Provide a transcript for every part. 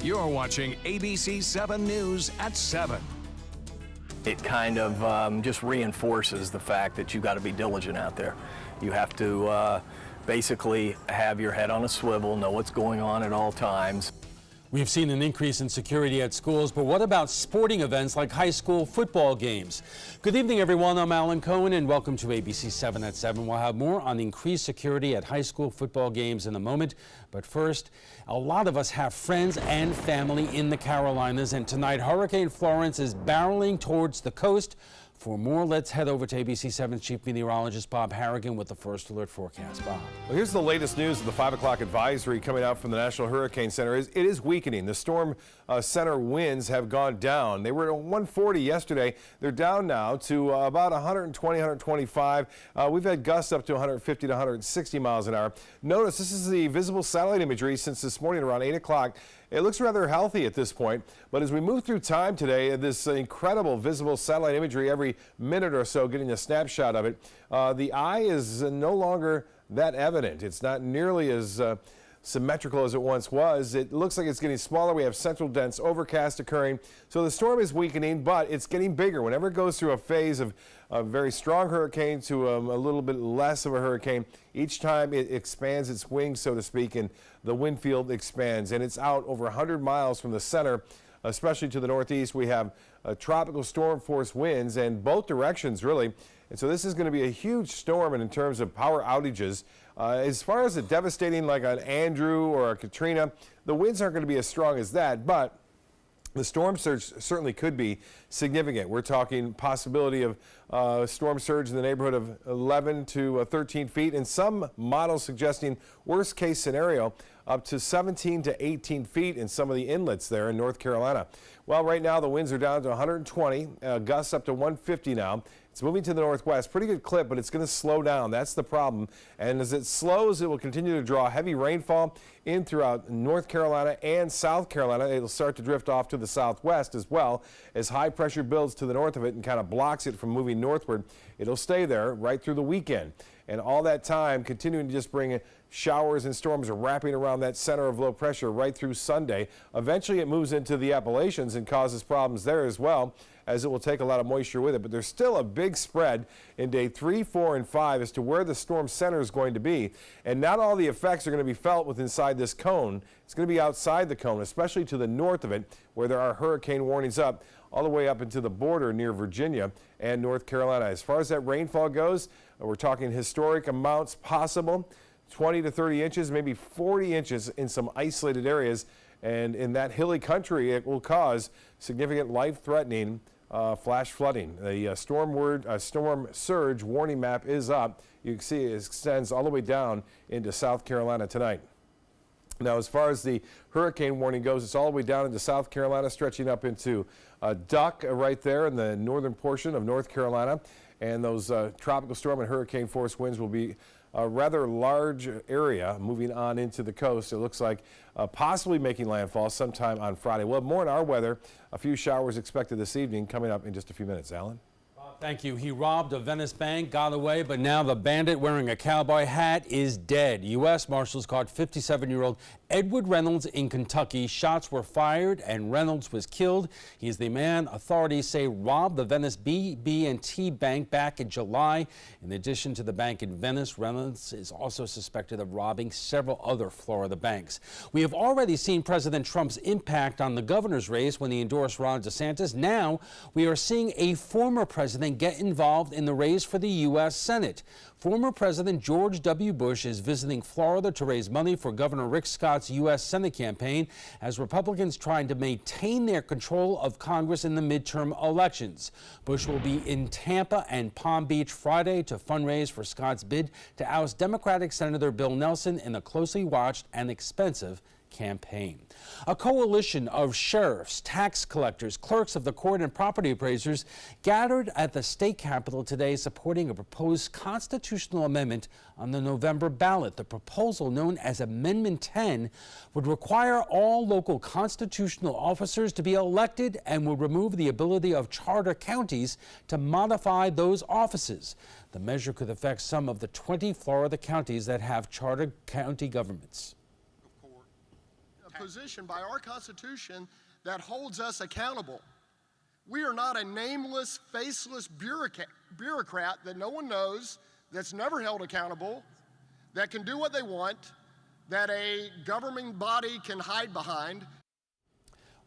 You're watching ABC7 News at 7. It kind of just reinforces the fact that you got to be diligent out there. You have to basically have your head on a swivel, know what's going on at all times. We've seen an increase in security at schools, but what about sporting events like high school football games? Good evening, everyone. I'm Alan Cohen, and welcome to ABC 7 at 7. We'll have more on increased security at high school football games in a moment. But first, a lot of us have friends and family in the Carolinas, and tonight Hurricane Florence is barreling towards the coast. For more, let's head over to ABC7's Chief Meteorologist Bob Harrigan with the First Alert forecast. Bob. Well, here's the latest news of the 5 o'clock advisory coming out from the National Hurricane Center. It is weakening. The storm center winds have gone down. They were at 140 yesterday. They're down now to about 120, 125. We've had gusts up to 150 to 160 miles an hour. Notice this is the visible satellite imagery since this morning around 8 o'clock. It looks rather healthy at this point, but as we move through time today, this incredible visible satellite imagery every minute or so, getting a snapshot of it, the eye is no longer that evident. It's not nearly as symmetrical as it once was. It looks like it's getting smaller. We have central dense overcast occurring. So the storm is weakening, but it's getting bigger. Whenever it goes through a phase of a very strong hurricane to a little bit less of a hurricane, each time it expands its wings, so to speak, and the wind field expands. And it's out over 100 miles from the center, especially to the northeast. We have tropical storm force winds in both directions, really. And so this is going to be a huge storm, and in terms of power outages, as far as a devastating like an Andrew or a Katrina, the winds aren't going to be as strong as that, but the storm surge certainly could be significant. We're talking possibility of storm surge in the neighborhood of 11 to 13 feet, and some models suggesting worst case scenario up to 17 to 18 feet in some of the inlets there in North Carolina. Well, right now the winds are down to 120, gusts up to 150 now. It's moving to the northwest, pretty good clip, but it's going to slow down. That's the problem. And as it slows, it will continue to draw heavy rainfall in throughout North Carolina and South Carolina. It'll start to drift off to the southwest as well as high pressure builds to the north of it and kind of blocks it from moving northward. It'll stay there right through the weekend. And all that time, continuing to just bring showers and storms wrapping around that center of low pressure right through Sunday. Eventually, it moves into the Appalachians and causes problems there as well, as it will take a lot of moisture with it. But there's still a big spread in day 3, 4, and 5 as to where the storm center is going to be. And not all the effects are going to be felt with inside this cone. It's going to be outside the cone, especially to the north of it, where there are hurricane warnings up all the way up into the border near Virginia and North Carolina. As far as that rainfall goes, we're talking historic amounts possible, 20 to 30 inches, maybe 40 inches in some isolated areas. And in that hilly country, it will cause significant life-threatening flash flooding. The storm surge warning map is up. You can see it extends all the way down into South Carolina tonight. Now, as far as the hurricane warning goes, it's all the way down into South Carolina, stretching up into Duck right there in the northern portion of North Carolina. And those tropical storm and hurricane force winds will be a rather large area moving on into the coast. It looks like possibly making landfall sometime on Friday. We'll have more in our weather. A few showers expected this evening coming up in just a few minutes. Alan? Thank you. He robbed a Venice bank, got away, but now the bandit wearing a cowboy hat is dead. U.S. Marshals caught 57-year-old Edward Reynolds in Kentucky. Shots were fired and Reynolds was killed. He is the man authorities say robbed the Venice BB&T bank back in July. In addition to the bank in Venice, Reynolds is also suspected of robbing several other Florida banks. We have already seen President Trump's impact on the governor's race when he endorsed Ron DeSantis. Now we are seeing a former president get involved in the race for the U.S. Senate. Former President George W. Bush is visiting Florida to raise money for Governor Rick Scott's U.S. Senate campaign as Republicans trying to maintain their control of Congress in the midterm elections. Bush will be in Tampa and Palm Beach Friday to fundraise for Scott's bid to oust Democratic Senator Bill Nelson in a closely watched and expensive campaign. A coalition of sheriffs, tax collectors, clerks of the court, and property appraisers gathered at the state capitol today supporting a proposed constitutional amendment on the November ballot. The proposal, known as Amendment 10, would require all local constitutional officers to be elected and would remove the ability of charter counties to modify those offices. The measure could affect some of the 20 Florida counties that have chartered county governments. position by our Constitution that holds us accountable. We are not a nameless, faceless bureaucrat that no one knows, that's never held accountable, that can do what they want, that a governing body can hide behind.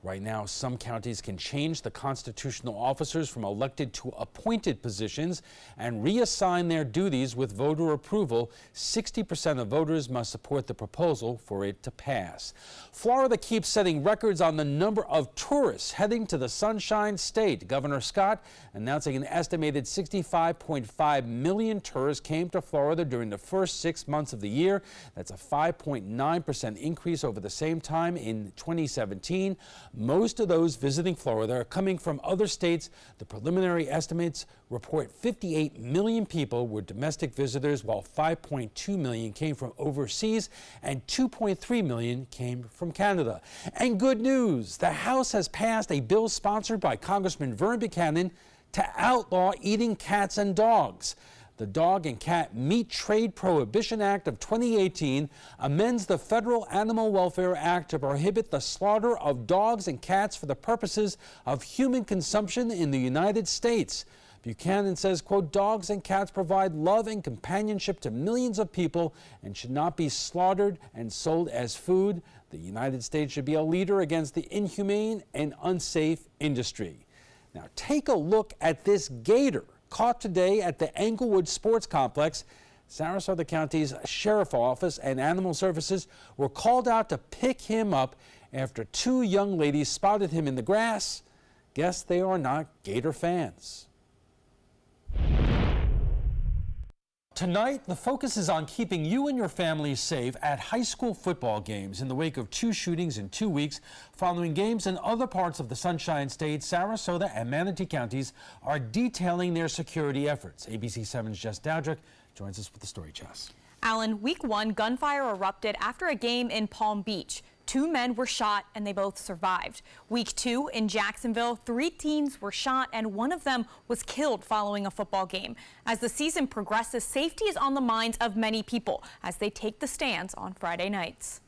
Right now, some counties can change the constitutional officers from elected to appointed positions and reassign their duties with voter approval. 60% of voters must support the proposal for it to pass. Florida keeps setting records on the number of tourists heading to the Sunshine State. Governor Scott announcing an estimated 65.5 million tourists came to Florida during the first 6 months of the year. That's a 5.9% increase over the same time in 2017. Most of those visiting Florida are coming from other states. The preliminary estimates report 58 million people were domestic visitors, while 5.2 million came from overseas and 2.3 million came from Canada. And good news, the House has passed a bill sponsored by Congressman Vern Buchanan to outlaw eating cats and dogs. The Dog and Cat Meat Trade Prohibition Act of 2018 amends the Federal Animal Welfare Act to prohibit the slaughter of dogs and cats for the purposes of human consumption in the United States. Buchanan says, quote, dogs and cats provide love and companionship to millions of people and should not be slaughtered and sold as food. The United States should be a leader against the inhumane and unsafe industry. Now take a look at this gator caught today at the Englewood Sports Complex. Sarasota County's Sheriff's Office and Animal Services were called out to pick him up after two young ladies spotted him in the grass. Guess they are not gator fans. Tonight, the focus is on keeping you and your family safe at high school football games in the wake of 2 shootings in 2 weeks. Following games in other parts of the Sunshine State, Sarasota and Manatee counties are detailing their security efforts. ABC7's Jess Dowdrick joins us with the story, Jess. Alan, week 1, gunfire erupted after a game in Palm Beach. 2 men were shot and they both survived. Week 2 in Jacksonville, 3 teens were shot and one of them was killed following a football game. As the season progresses, safety is on the minds of many people as they take the stands on Friday nights.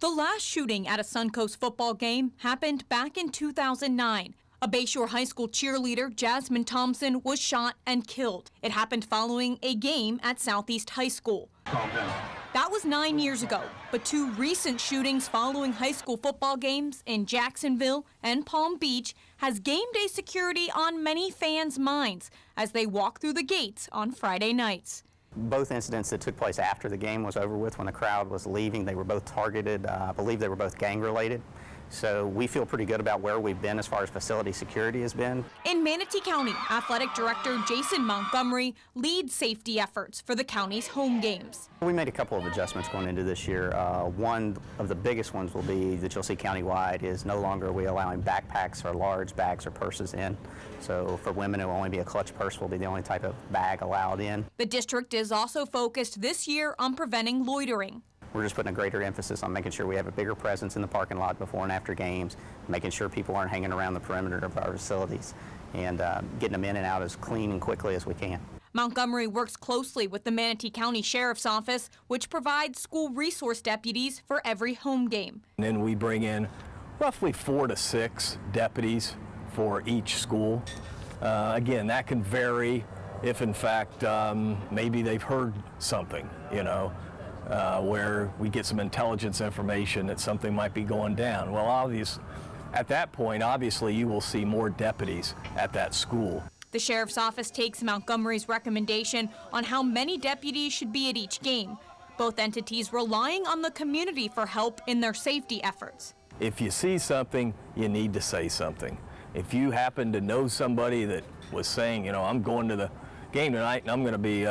The last shooting at a Suncoast football game happened back in 2009. A Bayshore High School cheerleader, Jasmine Thompson, was shot and killed. It happened following a game at Southeast High School. That was 9 years ago, but 2 recent shootings following high school football games in Jacksonville and Palm Beach has game day security on many fans' minds as they walk through the gates on Friday nights. Both incidents that took place after the game was over with, when the crowd was leaving, they were both targeted. I believe they were both gang-related. So we feel pretty good about where we've been as far as facility security has been. In Manatee County, Athletic Director Jason Montgomery leads safety efforts for the county's home games. We made a couple of adjustments going into this year. One of the biggest ones will be that you'll see countywide is no longer are we allowing backpacks or large bags or purses in. So for women, it will only be a clutch purse will be the only type of bag allowed in. The district is also focused this year on preventing loitering. We're just putting a greater emphasis on making sure we have a bigger presence in the parking lot before and after games, making sure people aren't hanging around the perimeter of our facilities, and getting them in and out as clean and quickly as we can. Montgomery works closely with the Manatee County Sheriff's Office, which provides school resource deputies for every home game. And then we bring in roughly 4 to 6 deputies for each school. Again, that can vary if in fact maybe they've heard something, you know. Where we get some intelligence information that something might be going down. Well, at that point, obviously, you will see more deputies at that school. The Sheriff's Office takes Montgomery's recommendation on how many deputies should be at each game, both entities relying on the community for help in their safety efforts. If you see something, you need to say something. If you happen to know somebody that was saying, you know, I'm going to the game tonight and I'm going to be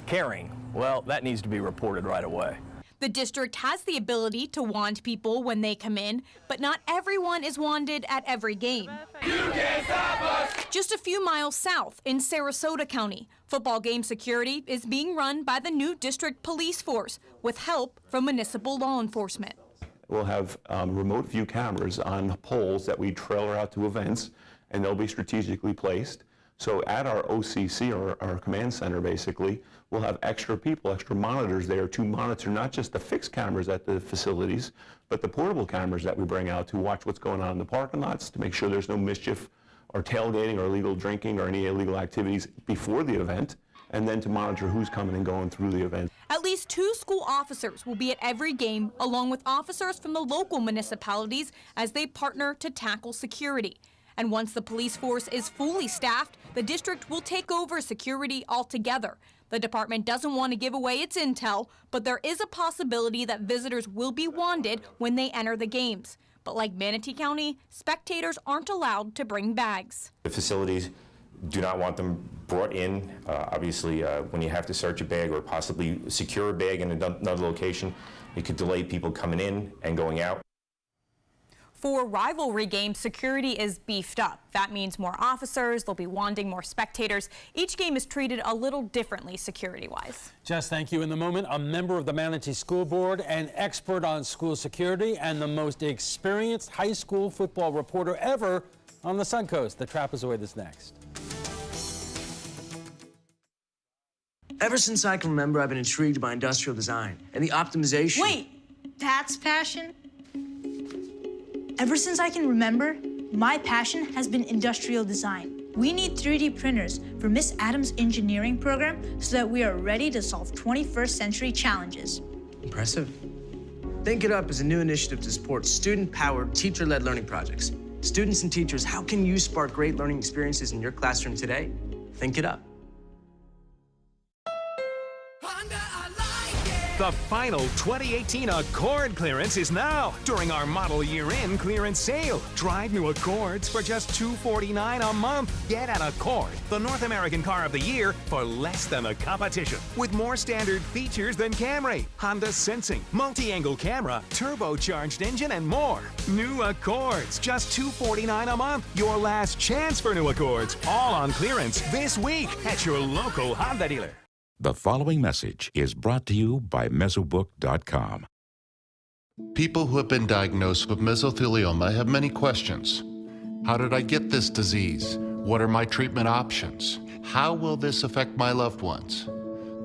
carrying, well, that needs to be reported right away. The district has the ability to wand people when they come in, but not everyone is wanded at every game. You can't stop us! Just a few miles south in Sarasota County, football game security is being run by the new district police force with help from municipal law enforcement. We'll have remote view cameras on poles that we trailer out to events, and they'll be strategically placed So at our OCC, our command center, basically, we'll have extra people, extra monitors there to monitor not just the fixed cameras at the facilities, but the portable cameras that we bring out to watch what's going on in the parking lots, to make sure there's no mischief or tailgating or illegal drinking or any illegal activities before the event, and then to monitor who's coming and going through the event. At least 2 school officers will be at every game, along with officers from the local municipalities as they partner to tackle security. And once the police force is fully staffed, the district will take over security altogether. The department doesn't want to give away its intel, but there is a possibility that visitors will be wanded when they enter the games. But like Manatee County, spectators aren't allowed to bring bags. The facilities do not want them brought in. Obviously, when you have to search a bag or possibly secure a bag in another location, it could delay people coming in and going out. For rivalry games, security is beefed up. That means more officers, they'll be wanding more spectators. Each game is treated a little differently security-wise. Jess, thank you. In the moment, a member of the Manatee School Board, an expert on school security, and the most experienced high school football reporter ever on the Suncoast. The Trapezoid is next. Ever since I can remember, I've been intrigued by industrial design and the optimization. Wait, that's passion? Ever since I can remember, my passion has been industrial design. We need 3D printers for Miss Adams' engineering program so that we are ready to solve 21st century challenges. Impressive. Think It Up is a new initiative to support student-powered, teacher-led learning projects. Students and teachers, how can you spark great learning experiences in your classroom today? Think It Up. The final 2018 Accord clearance is now during our model year-end clearance sale. Drive new Accords for just $249 a month. Get an Accord, the North American car of the year, for less than the competition. With more standard features than Camry, Honda Sensing, multi-angle camera, turbocharged engine, and more. New Accords, just $249 a month. Your last chance for new Accords. All on clearance this week at your local Honda dealer. The following message is brought to you by Mesobook.com. People who have been diagnosed with mesothelioma have many questions. How did I get this disease? What are my treatment options? How will this affect my loved ones?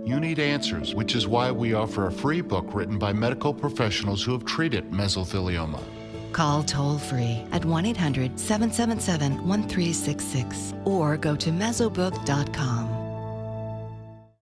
You need answers, which is why we offer a free book written by medical professionals who have treated mesothelioma. Call toll-free at 1-800-777-1366 or go to Mesobook.com.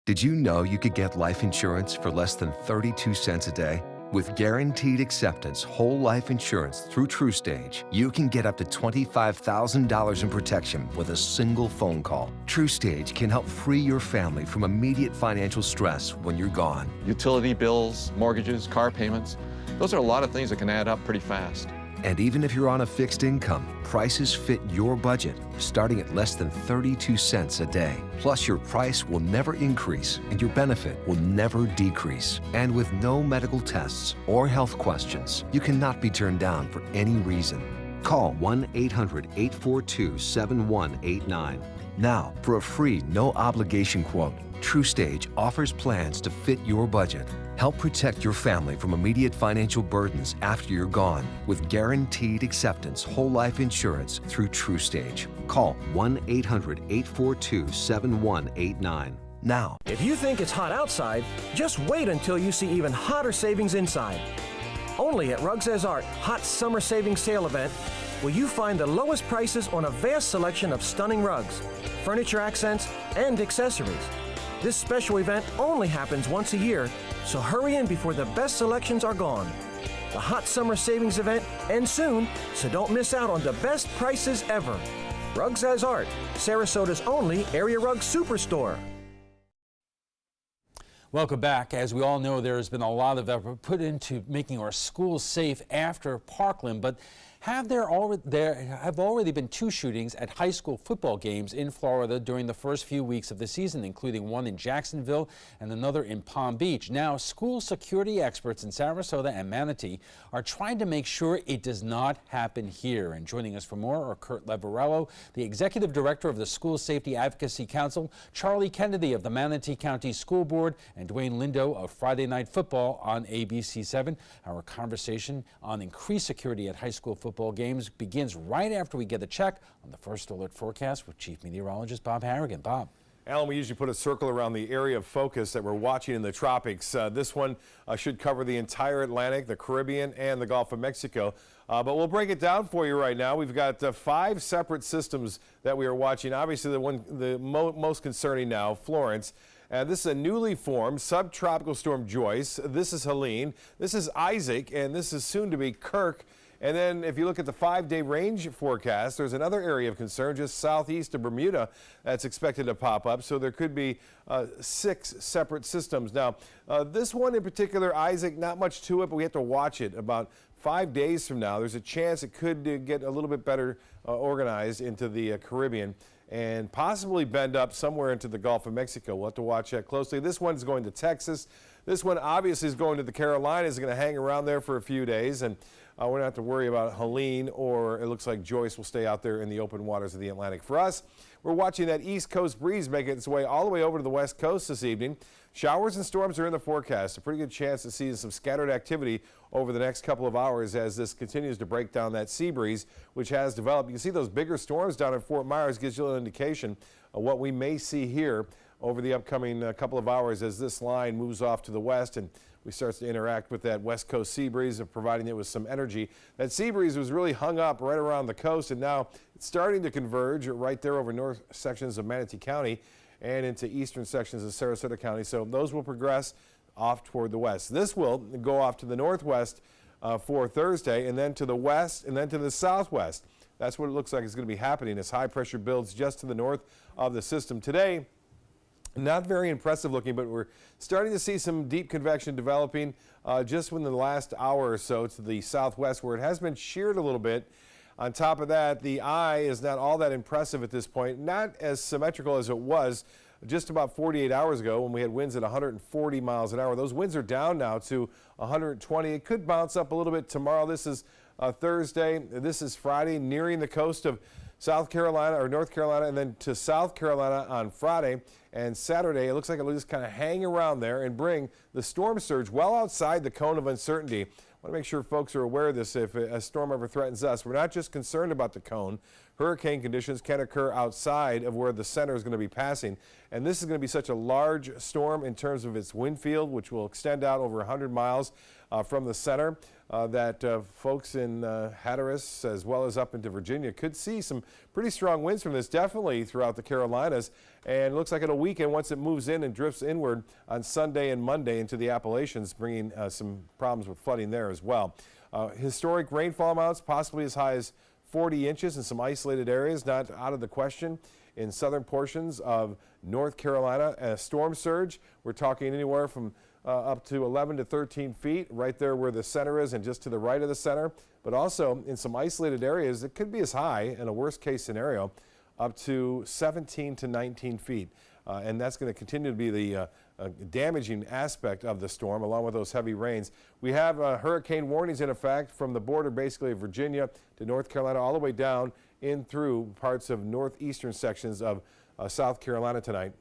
Did you know you could get life insurance for less than 32 cents a day? With guaranteed acceptance whole life insurance through TrueStage, you can get up to $25,000 in protection with a single phone call. TrueStage can help free your family from immediate financial stress when you're gone. Utility bills, mortgages, car payments, those are a lot of things that can add up pretty fast. And even if you're on a fixed income, prices fit your budget, starting at less than 32 cents a day. Plus, your price will never increase and your benefit will never decrease. And with no medical tests or health questions, you cannot be turned down for any reason. Call 1-800-842-7189. Now, for a free, no-obligation quote, TrueStage offers plans to fit your budget. Help protect your family from immediate financial burdens after you're gone with guaranteed acceptance whole life insurance through TrueStage. Call 1-800-842-7189 now. If you think it's hot outside, just wait until you see even hotter savings inside. Only at Rugs As Art Hot Summer Savings Sale event will you find the lowest prices on a vast selection of stunning rugs, furniture accents, and accessories. This special event only happens once a year, so hurry in before the best selections are gone. The Hot Summer Savings event ends soon, so don't miss out on the best prices ever. Rugs As Art, Sarasota's only area rug superstore. Welcome back. As we all know, there has been a lot of effort put into making our schools safe after Parkland, but there have already been 2 shootings at high school football games in Florida during the first few weeks of the season, including one in Jacksonville and another in Palm Beach. Now, school security experts in Sarasota and Manatee are trying to make sure it does not happen here. And joining us for more are Kurt Leverello, the executive director of the School Safety Advocacy Council, Charlie Kennedy of the Manatee County School Board, and Dwayne Lindo of Friday Night Football on ABC7. Our conversation on increased security at high school football games begins right after we get a check on the First Alert forecast with Chief Meteorologist Bob Harrigan. Bob. Alan, we usually put a circle around the area of focus that we're watching in the tropics. This one should cover the entire Atlantic, the Caribbean, and the Gulf of Mexico. But we'll break it down for you right now. We've got 5 separate systems that we are watching. Obviously, the most concerning now, Florence. This is a newly formed subtropical storm Joyce. This is Helene. This is Isaac, and this is soon to be Kirk. And then if you look at the 5-day range forecast, there's another area of concern just southeast of Bermuda that's expected to pop up. So there could be 6 separate systems. Now, this one in particular, Isaac, not much to it, but we have to watch it. About 5 days from now, there's a chance it could get a little bit better organized into the Caribbean and possibly bend up somewhere into the Gulf of Mexico. We'll have to watch that closely. This one's going to Texas. This one obviously is going to the Carolinas. It's going to hang around there for a few days. And we don't have to worry about Helene, or it looks like Joyce will stay out there in the open waters of the Atlantic. For us, we're watching that East Coast breeze make its way all the way over to the West Coast this evening. Showers and storms are in the forecast. A pretty good chance to see some scattered activity over the next couple of hours as this continues to break down that sea breeze, which has developed. You can see those bigger storms down in Fort Myers. Gives you an indication of what we may see here over the upcoming couple of hours as this line moves off to the west and we start to interact with that west coast sea breeze, providing it with some energy. That sea breeze was really hung up right around the coast, and now it's starting to converge right there over north sections of Manatee County and into eastern sections of Sarasota County. So those will progress off toward the west. This will go off to the northwest for Thursday, and then to the west, and then to the southwest. That's what it looks like is going to be happening as high pressure builds just to the north of the system. Today, not very impressive looking, but we're starting to see some deep convection developing just within the last hour or so to the southwest, where it has been sheared a little bit. On top of that, the eye is not all that impressive at this point, not as symmetrical as it was just about 48 hours ago when we had winds at 140 miles an hour. Those winds are down now to 120. It could bounce up a little bit tomorrow. This is Thursday. This is Friday, nearing the coast of South Carolina or North Carolina, and then to South Carolina on Friday. And Saturday, it looks like it'll just kind of hang around there and bring the storm surge well outside the cone of uncertainty. I want to make sure folks are aware of this. If a storm ever threatens us, we're not just concerned about the cone. Hurricane conditions can occur outside of where the center is going to be passing. And this is going to be such a large storm in terms of its wind field, which will extend out over 100 miles from the center, that folks in Hatteras as well as up into Virginia could see some pretty strong winds from this, definitely throughout the Carolinas. And it looks like it'll weaken once it moves in and drifts inward on Sunday and Monday into the Appalachians, bringing some problems with flooding there as well. Historic rainfall amounts possibly as high as 40 inches in some isolated areas, not out of the question. In southern portions of North Carolina, a storm surge, we're talking anywhere from up to 11 to 13 feet right there where the center is and just to the right of the center. But also in some isolated areas, it could be as high in a worst case scenario up to 17 to 19 feet. And that's going to continue to be the damaging aspect of the storm, along with those heavy rains. We have hurricane warnings in effect from the border basically of Virginia to North Carolina all the way down in through parts of northeastern sections of South Carolina tonight.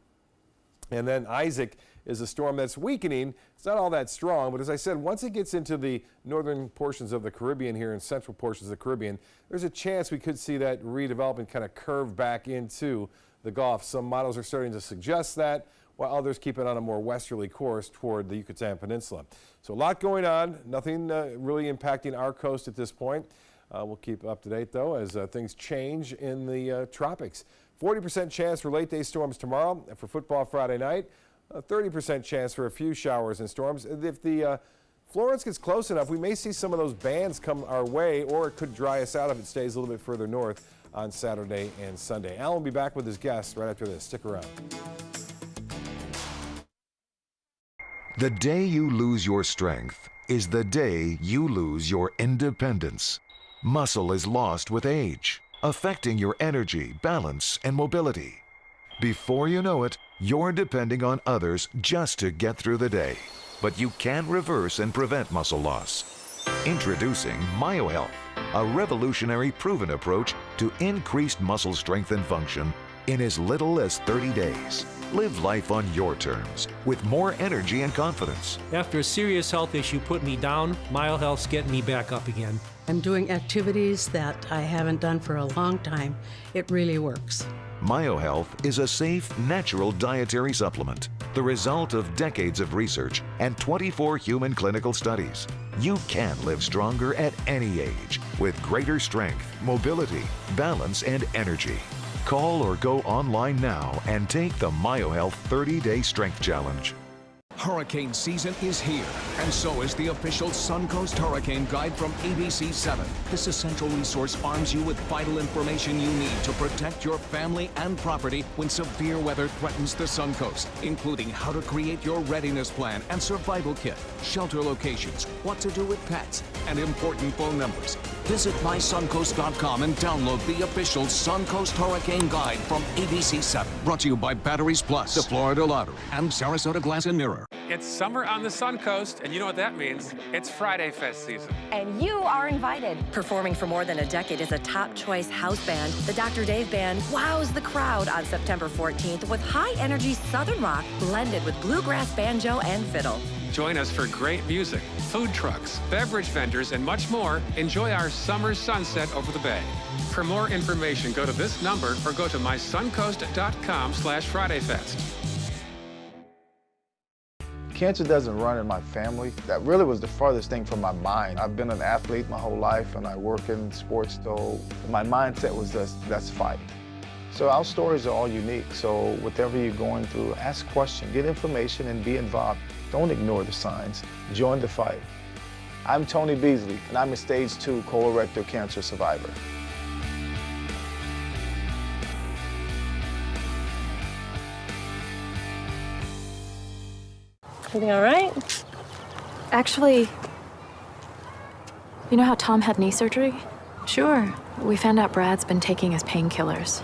And then Isaac is a storm that's weakening. It's not all that strong, but as I said, once it gets into the northern portions of the Caribbean here and central portions of the Caribbean, there's a chance we could see that redevelop and kind of curve back into the Gulf. Some models are starting to suggest that, while others keep it on a more westerly course toward the Yucatan Peninsula. So a lot going on, nothing really impacting our coast at this point. We'll keep up to date, though, as things change in the tropics. 40% chance for late day storms tomorrow for football Friday night. 30% chance for a few showers and storms. If the Florence gets close enough, we may see some of those bands come our way, or it could dry us out if it stays a little bit further north on Saturday and Sunday. Alan will be back with his guests right after this. Stick around. The day you lose your strength is the day you lose your independence. Muscle is lost with age, affecting your energy, balance, and mobility. Before you know it, you're depending on others just to get through the day. But you can reverse and prevent muscle loss. Introducing MyoHealth, a revolutionary proven approach to increased muscle strength and function in as little as 30 days. Live life on your terms with more energy and confidence. After a serious health issue put me down, MyoHealth's getting me back up again. I'm doing activities that I haven't done for a long time. It really works. MyoHealth is a safe, natural dietary supplement, the result of decades of research and 24 human clinical studies. You can live stronger at any age with greater strength, mobility, balance, and energy. Call or go online now and take the MyoHealth 30-Day Strength Challenge. Hurricane season is here, and so is the official Suncoast Hurricane Guide from ABC7. This essential resource arms you with vital information you need to protect your family and property when severe weather threatens the Suncoast, including how to create your readiness plan and survival kit, shelter locations, what to do with pets, and important phone numbers. Visit mysuncoast.com and download the official Suncoast Hurricane Guide from ABC7. Brought to you by Batteries Plus, the Florida Lottery, and Sarasota Glass and Mirror. It's summer on the Suncoast, and you know what that means. It's Friday Fest season. And you are invited. Performing for more than a decade as a top choice house band, the Dr. Dave Band wows the crowd on September 14th with high-energy Southern rock blended with bluegrass banjo and fiddle. Join us for great music, food trucks, beverage vendors, and much more. Enjoy our summer sunset over the bay. For more information, go to this number or go to mysuncoast.com/FridayFest. Cancer doesn't run in my family. That really was the farthest thing from my mind. I've been an athlete my whole life and I work in sports, so my mindset was just, let's fight. So our stories are all unique, so whatever you're going through, ask questions, get information and be involved. Don't ignore the signs, join the fight. I'm Tony Beasley and I'm a stage 2 colorectal cancer survivor. Everything all right? Actually, you know how Tom had knee surgery? Sure. We found out Brad's been taking his painkillers.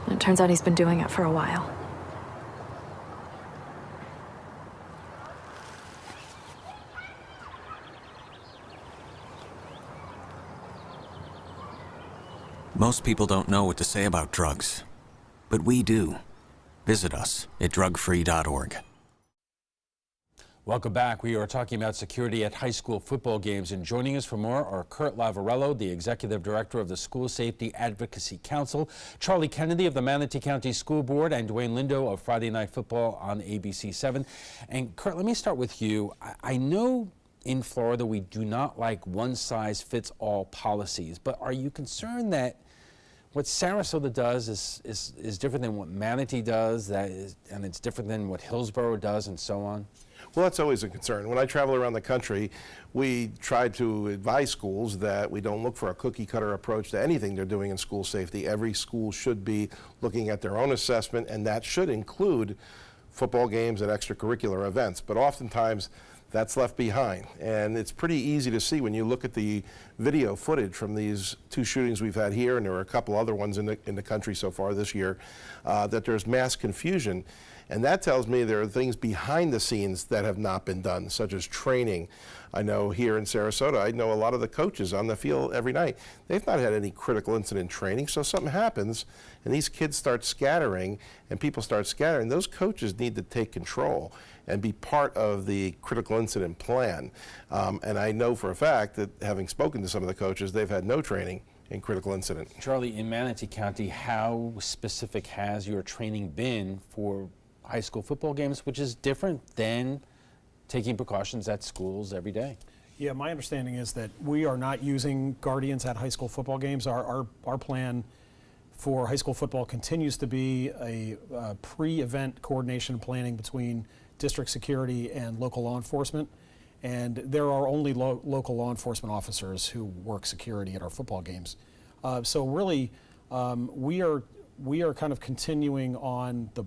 And it turns out he's been doing it for a while. Most people don't know what to say about drugs, but we do. Visit us at drugfree.org. Welcome back. We are talking about security at high school football games, and joining us for more are Kurt Lavarello, the Executive Director of the School Safety Advocacy Council, Charlie Kennedy of the Manatee County School Board, and Dwayne Lindo of Friday Night Football on ABC7. And Kurt, let me start with you. I know in Florida we do not like one-size-fits-all policies, but are you concerned that what Sarasota does is different than what Manatee does, and it's different than what Hillsborough does, and so on? Well, that's always a concern. When I travel around the country, we try to advise schools that we don't look for a cookie-cutter approach to anything they're doing in school safety. Every school should be looking at their own assessment, and that should include football games and extracurricular events. But oftentimes, that's left behind. And it's pretty easy to see when you look at the video footage from these 2 shootings we've had here, and there are a couple other ones in the country so far this year, that there's mass confusion. And that tells me there are things behind the scenes that have not been done, such as training. I know here in Sarasota, I know a lot of the coaches on the field every night, they've not had any critical incident training, so something happens and these kids start scattering and people start scattering. Those coaches need to take control and be part of the critical incident plan. And I know for a fact that, having spoken to some of the coaches, they've had no training in critical incident. Charlie, in Manatee County, how specific has your training been for high school football games, which is different than taking precautions at schools every day? Yeah, my understanding is that we are not using guardians at high school football games. Our plan for high school football continues to be a pre-event coordination planning between district security and local law enforcement. And there are only local law enforcement officers who work security at our football games. So really, we are kind of continuing on the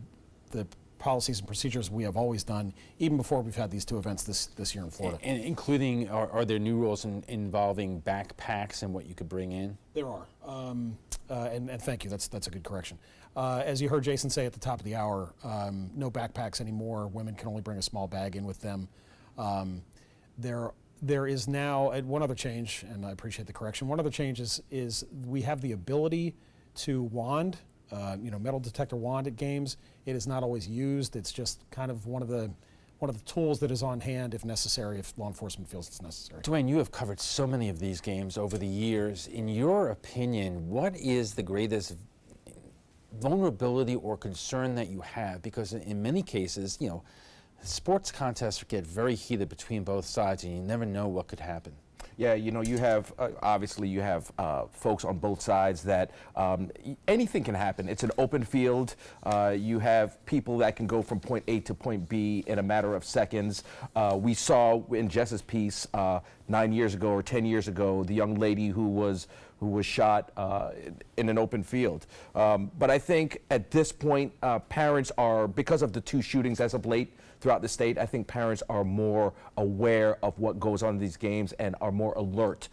policies and procedures we have always done, even before we've had these 2 events this year in Florida. And including, are there new rules involving backpacks and what you could bring in? There are, and thank you, that's a good correction. As you heard Jason say at the top of the hour, no backpacks anymore. Women can only bring a small bag in with them. There is now, one other change, and I appreciate the correction, one other change is we have the ability to wand metal detector wand at games. It is not always used. It's just kind of one of the tools that is on hand if necessary, if law enforcement feels it's necessary. Dwayne, you have covered so many of these games over the years. In your opinion, what is the greatest vulnerability or concern that you have? Because in many cases, sports contests get very heated between both sides, and you never know what could happen. Yeah, you have, obviously you have folks on both sides that anything can happen. It's an open field. You have people that can go from point A to point B in a matter of seconds. We saw in Jess's piece 9 years ago or 10 years ago, the young lady who was shot in an open field. But I think at this point, parents are, because of the 2 shootings as of late throughout the state, I think parents are more aware of what goes on in these games and are more alert,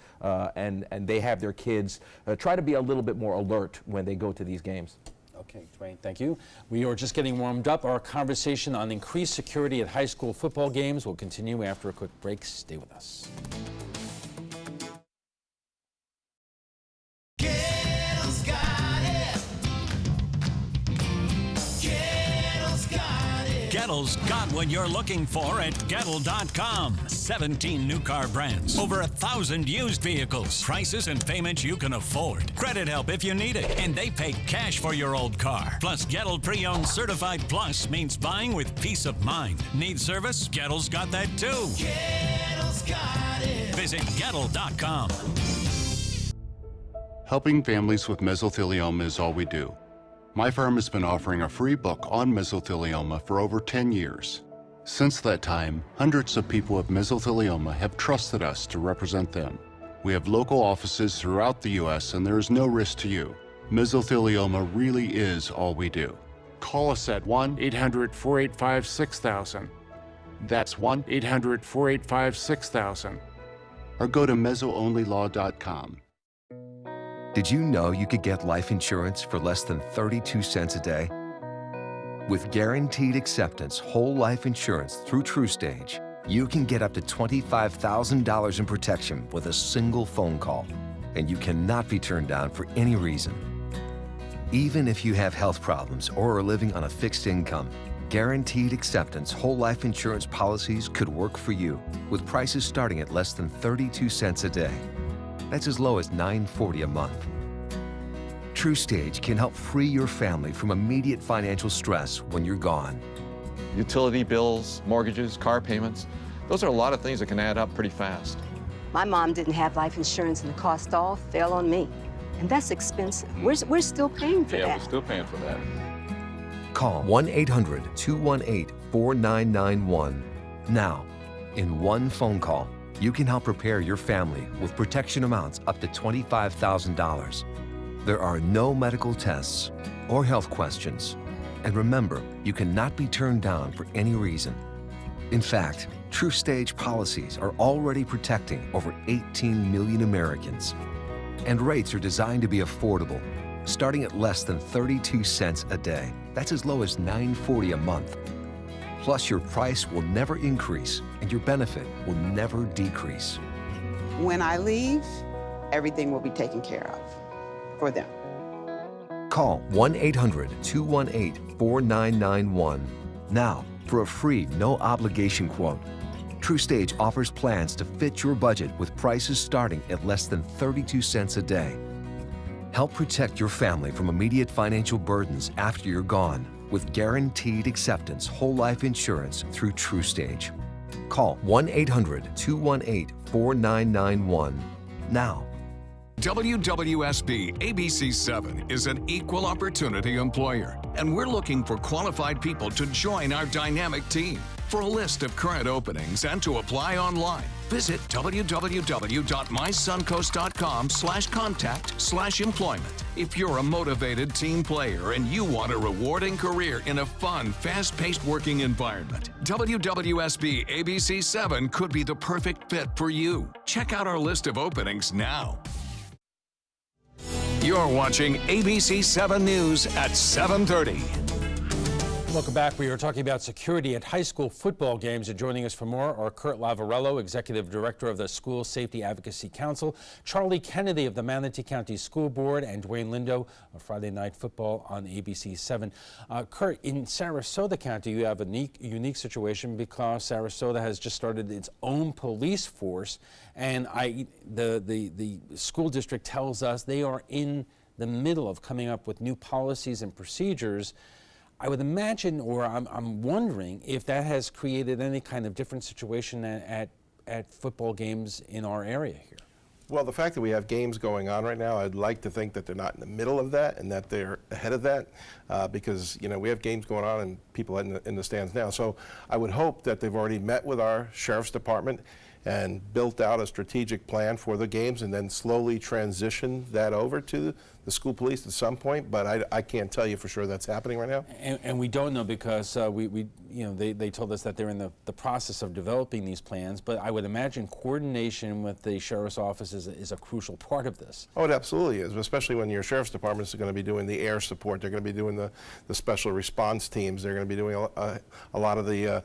and they have their kids try to be a little bit more alert when they go to these games. Okay, Dwayne, thank you. We are just getting warmed up. Our conversation on increased security at high school football games will continue after a quick break. Stay with us. Gettle's got what you're looking for at Gettle.com. 17 new car brands, over 1,000 used vehicles, prices and payments you can afford. Credit help if you need it, and they pay cash for your old car. Plus, Gettle Pre-Owned Certified Plus means buying with peace of mind. Need service? Gettle's got that too. Gettle's got it. Visit Gettle.com. Helping families with mesothelioma is all we do. My firm has been offering a free book on mesothelioma for over 10 years. Since that time, hundreds of people with mesothelioma have trusted us to represent them. We have local offices throughout the U.S. and there is no risk to you. Mesothelioma really is all we do. Call us at 1-800-485-6000. That's 1-800-485-6000. Or go to mesoonlylaw.com. Did you know you could get life insurance for less than 32 cents a day? With guaranteed acceptance whole life insurance through TrueStage, you can get up to $25,000 in protection with a single phone call, and you cannot be turned down for any reason. Even if you have health problems or are living on a fixed income, guaranteed acceptance whole life insurance policies could work for you with prices starting at less than 32 cents a day. That's as low as $9.40 a month. TrueStage can help free your family from immediate financial stress when you're gone. Utility bills, mortgages, car payments, those are a lot of things that can add up pretty fast. My mom didn't have life insurance and the cost all fell on me. And that's expensive. We're still paying for that. Yeah, we're still paying for that. Call 1-800-218-4991 now. In one phone call, you can help prepare your family with protection amounts up to $25,000. There are no medical tests or health questions. And remember, you cannot be turned down for any reason. In fact, TrueStage policies are already protecting over 18 million Americans. And rates are designed to be affordable, starting at less than 32 cents a day. That's as low as $9.40 a month. Plus, your price will never increase and your benefit will never decrease. When I leave, everything will be taken care of for them. Call 1-800-218-4991 now for a free, no-obligation quote. TrueStage offers plans to fit your budget with prices starting at less than 32 cents a day. Help protect your family from immediate financial burdens after you're gone with guaranteed acceptance whole life insurance through TrueStage. Call 1-800-218-4991 now. WWSB ABC7 is an equal opportunity employer, and we're looking for qualified people to join our dynamic team. For a list of current openings and to apply online, visit www.mysuncoast.com/contact/employment. If you're a motivated team player and you want a rewarding career in a fun, fast-paced working environment, WWSB ABC7 could be the perfect fit for you. Check out our list of openings now. You're watching ABC7 News at 7:30. Welcome back. We are talking about security at high school football games, and joining us for more are Kurt Lavarello, Executive Director of the School Safety Advocacy Council, Charlie Kennedy of the Manatee County School Board, and Dwayne Lindo of Friday Night Football on ABC7. Kurt, in Sarasota County, you have a unique situation because Sarasota has just started its own police force, and the school district tells us they are in the middle of coming up with new policies and procedures. I would imagine, or I'm wondering, if that has created any kind of different situation at football games in our area here. Well, the fact that we have games going on right now, I'd like to think that they're not in the middle of that and that they're ahead of that, because we have games going on and people in the stands now. So I would hope that they've already met with our sheriff's department and built out a strategic plan for the games and then slowly transition that over to the school police at some point, but I can't tell you for sure that's happening right now. And we don't know because they told us that they're in the process of developing these plans, but I would imagine coordination with the sheriff's office is a crucial part of this. Oh, it absolutely is, especially when your sheriff's department is going to be doing the air support, they're going to be doing the special response teams, they're going to be doing a lot of the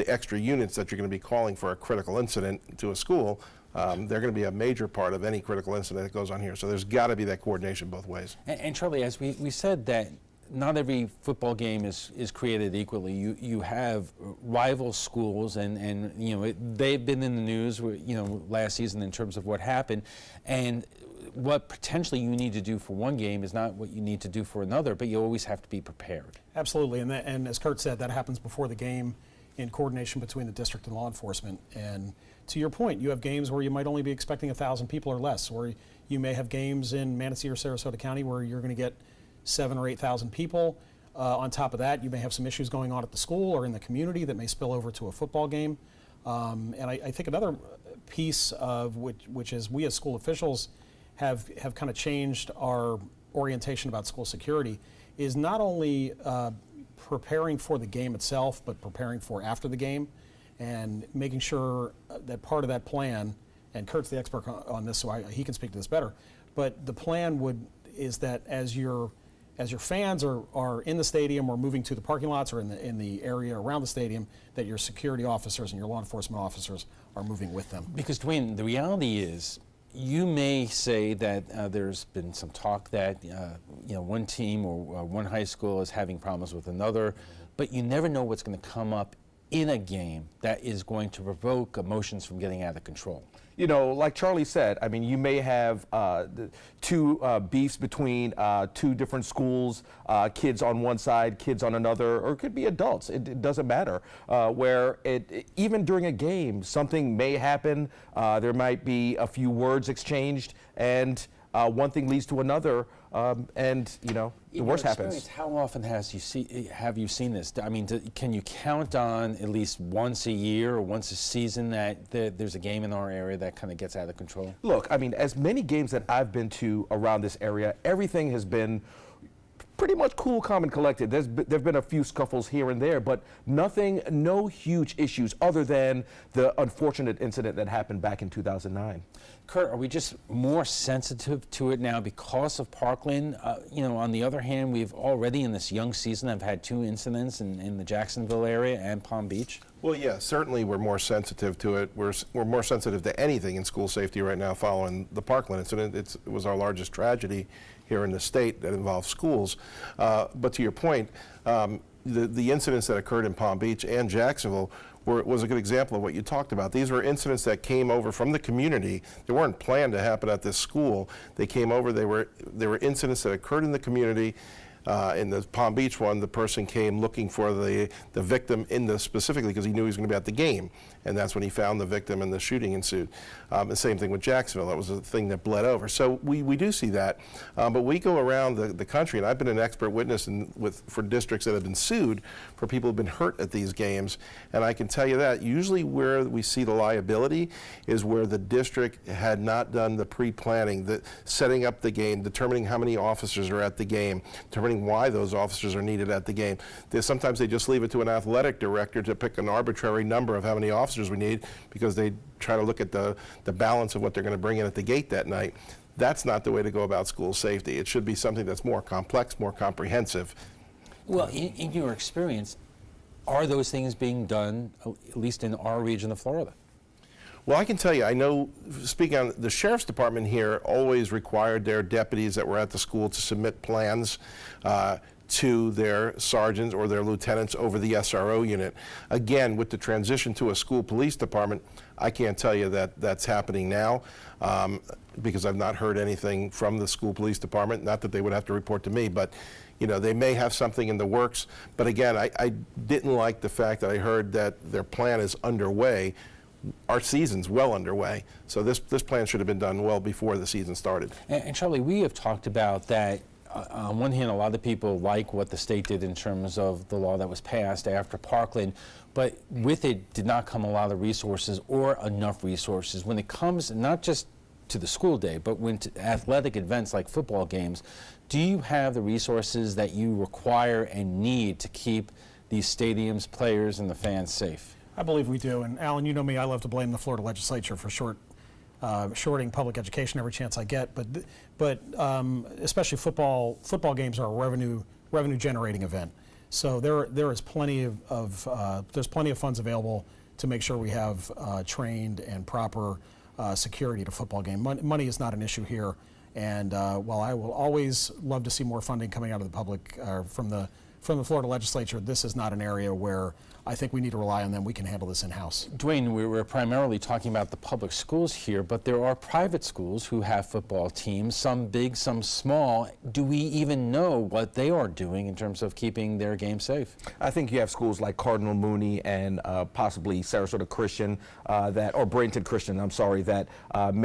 extra units that you're going to be calling for a critical incident to a school. They're going to be a major part of any critical incident that goes on here. So there's got to be that coordination both ways. And Charlie, as we said that not every football game is created equally. You have rival schools, and they've been in the news, last season in terms of what happened, and what potentially you need to do for one game is not what you need to do for another, but you always have to be prepared. Absolutely, and as Kurt said, that happens before the game in coordination between the district and law enforcement. And to your point, you have games where you might only be expecting 1,000 people or less, or you may have games in Manatee or Sarasota County where you're going to get 7,000 or 8,000 people. On top of that, you may have some issues going on at the school or in the community that may spill over to a football game. And I think another piece of which is we as school officials have kind of changed our orientation about school security is not only preparing for the game itself, but preparing for after the game and making sure that part of that plan, and Kurt's the expert on this, so he can speak to this better, but the plan is that as your fans are in the stadium or moving to the parking lots or in the area around the stadium, that your security officers and your law enforcement officers are moving with them. Because Dwayne, the reality is, you may say that there's been some talk that one team or one high school is having problems with another, but you never know what's going to come up in a game that is going to provoke emotions from getting out of control. Like Charlie said, I mean, you may have two beefs between two different schools, kids on one side, kids on another, or it could be adults. It doesn't matter. Where even during a game, something may happen. There might be a few words exchanged, and one thing leads to another, and the worst happens. How often have you seen this? I mean, can you count on at least once a year or once a season that there's a game in our area that kind of gets out of control? Look, I mean, as many games that I've been to around this area, everything has been pretty much cool, calm, and collected. There've been a few scuffles here and there, but no huge issues other than the unfortunate incident that happened back in 2009. Kurt, are we just more sensitive to it now because of Parkland? On the other hand, we've already in this young season have had 2 incidents in the Jacksonville area and Palm Beach. Well, yeah, certainly we're more sensitive to it. We're more sensitive to anything in school safety right now following the Parkland incident. It was our largest tragedy here in the state that involved schools. But to your point, the incidents that occurred in Palm Beach and Jacksonville was a good example of what you talked about. These were incidents that came over from the community. They weren't planned to happen at this school. They came over, they were incidents that occurred in the community. In the Palm Beach one, the person came looking for the victim specifically because he knew he was going to be at the game, and that's when he found the victim and the shooting ensued. The same thing with Jacksonville. That was a thing that bled over. So we do see that, but we go around the country, and I've been an expert witness for districts that have been sued for people who have been hurt at these games, and I can tell you that usually where we see the liability is where the district had not done the pre-planning, the setting up the game, determining how many officers are at the game, determining why those officers are needed at the game. Sometimes they just leave it to an athletic director to pick an arbitrary number of how many officers we need because they try to look at the balance of what they're going to bring in at the gate that night. That's not the way to go about school safety. It should be something that's more complex, more comprehensive. Well, in your experience, are those things being done, at least in our region of Florida? Well, I can tell you, I know, speaking on the sheriff's department here, always required their deputies that were at the school to submit plans to their sergeants or their lieutenants over the SRO unit. Again, with the transition to a school police department, I can't tell you that that's happening now because I've not heard anything from the school police department. Not that they would have to report to me, but you know, they may have something in the works. But again, I didn't like the fact that I heard that their plan is underway. Our season's well underway, so this plan should have been done well before the season started. And Charlie, we have talked about that. On one hand, a lot of people like what the state did in terms of the law that was passed after Parkland, but with it did not come a lot of resources or enough resources when it comes not just to the school day, but when to athletic events like football games. Do you have the resources that you require and need to keep these stadiums, players, and the fans safe? I believe we do. And Alan, you know me, I love to blame the Florida legislature for shorting public education every chance I get. But especially football games are a revenue generating event. So there is plenty there's plenty of funds available to make sure we have trained and proper security at a football game. Money is not an issue here. And while I will always love to see more funding coming out of the public from the Florida legislature, this is not an area where I think we need to rely on them. We can handle this in-house. Dwayne, we're primarily talking about the public schools here, but there are private schools who have football teams, some big, some small. Do we even know what they are doing in terms of keeping their game safe? I think you have schools like Cardinal Mooney and possibly Sarasota Christian, or Brainton Christian, I'm sorry, that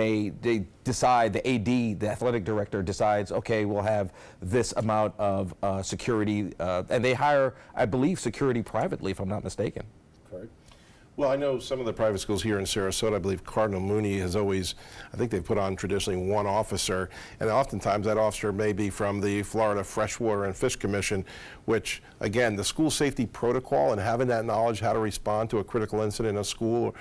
they decide, the AD, the athletic director decides, okay, we'll have this amount of security, and they hire, I believe, security privately, if I'm not mistaken. Correct. Well, I know some of the private schools here in Sarasota, I believe Cardinal Mooney has always, I think they've put on traditionally one officer, and oftentimes that officer may be from the Florida Freshwater and Fish Commission, which, again, the school safety protocol and having that knowledge how to respond to a critical incident in a school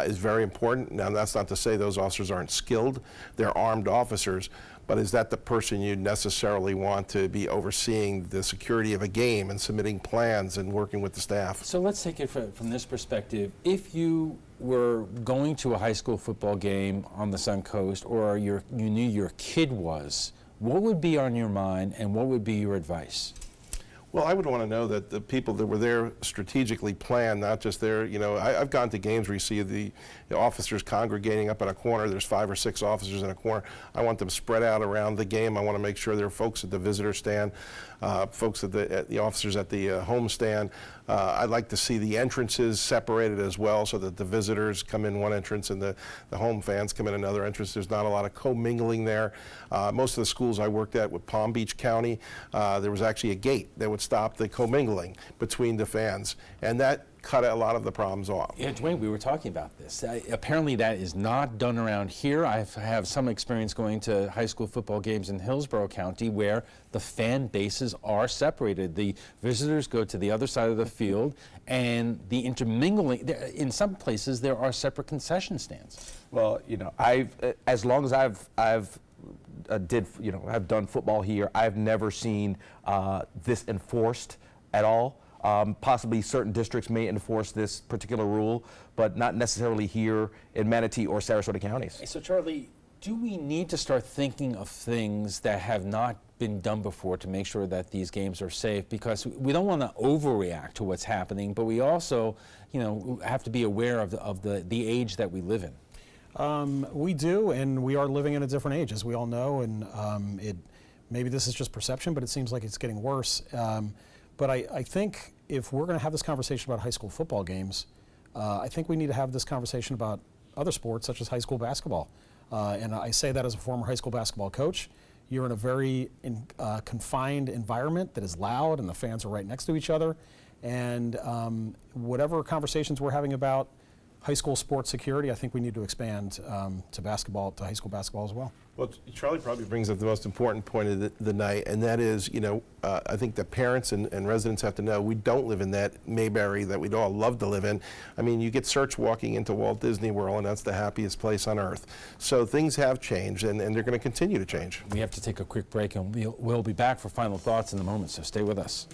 is very important. Now, that's not to say those officers aren't skilled. They're armed officers. But is that the person you necessarily want to be overseeing the security of a game and submitting plans and working with the staff? So let's take it from this perspective. If you were going to a high school football game on the Suncoast, or you knew your kid was, what would be on your mind and what would be your advice? Well, I would want to know that the people that were there strategically planned, not just there. You know, I've gone to games where you see the officers congregating up in a corner. There's 5 or 6 officers in a corner. I want them spread out around the game. I want to make sure there are folks at the visitor stand, folks at the officers at the home stand. I'd like to see the entrances separated as well, so that the visitors come in one entrance and the home fans come in another entrance. There's not a lot of commingling there. Most of the schools I worked at with Palm Beach County, there was actually a gate that would stop the commingling between the fans, and that cut a lot of the problems off. Yeah, Dwayne, we were talking about this. Apparently that is not done around here. I have some experience going to high school football games in Hillsborough County where the fan bases are separated. The visitors go to the other side of the field, and the intermingling, in some places there are separate concession stands. Well, you know, as long as I've done football here, I've never seen this enforced at all. Possibly certain districts may enforce this particular rule, but not necessarily here in Manatee or Sarasota counties. So Charlie, do we need to start thinking of things that have not been done before to make sure that these games are safe? Because we don't want to overreact to what's happening, but we also, you know, have to be aware of the age that we live in. We do, and we are living in a different age, as we all know, and maybe this is just perception, but it seems like it's getting worse. But I think if we're going to have this conversation about high school football games, I think we need to have this conversation about other sports, such as high school basketball. And I say that as a former high school basketball coach. You're in a very confined environment that is loud, and the fans are right next to each other. And whatever conversations we're having about high school sports security, I think we need to expand to basketball, to high school basketball as well. Well, Charlie probably brings up the most important point of the night, and that is, I think that parents and residents have to know we don't live in that Mayberry that we'd all love to live in. I mean, you get searched walking into Walt Disney World, and that's the happiest place on earth. So things have changed, and they're going to continue to change. We have to take a quick break, and we'll be back for final thoughts in a moment, so stay with us.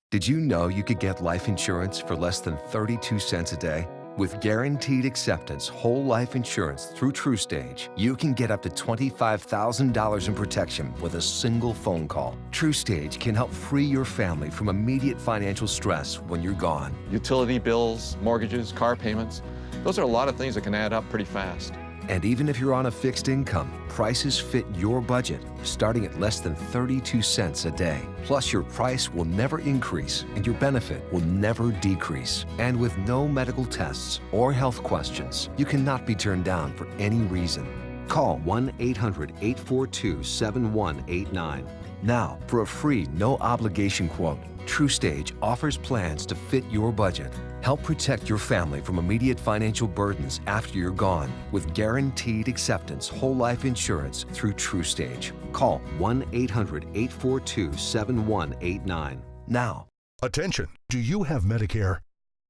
Did you know you could get life insurance for less than 32 cents a day? With Guaranteed Acceptance whole life insurance through TruStage, you can get up to $25,000 in protection with a single phone call. TruStage can help free your family from immediate financial stress when you're gone. Utility bills, mortgages, car payments, those are a lot of things that can add up pretty fast. And even if you're on a fixed income, prices fit your budget, starting at less than 32 cents a day. Plus, your price will never increase and your benefit will never decrease. And with no medical tests or health questions, you cannot be turned down for any reason. Call 1-800-842-7189. Now, for a free, no-obligation quote, TruStage offers plans to fit your budget. Help protect your family from immediate financial burdens after you're gone with Guaranteed Acceptance whole life insurance through TruStage. Call 1-800-842-7189 now. Attention, do you have Medicare?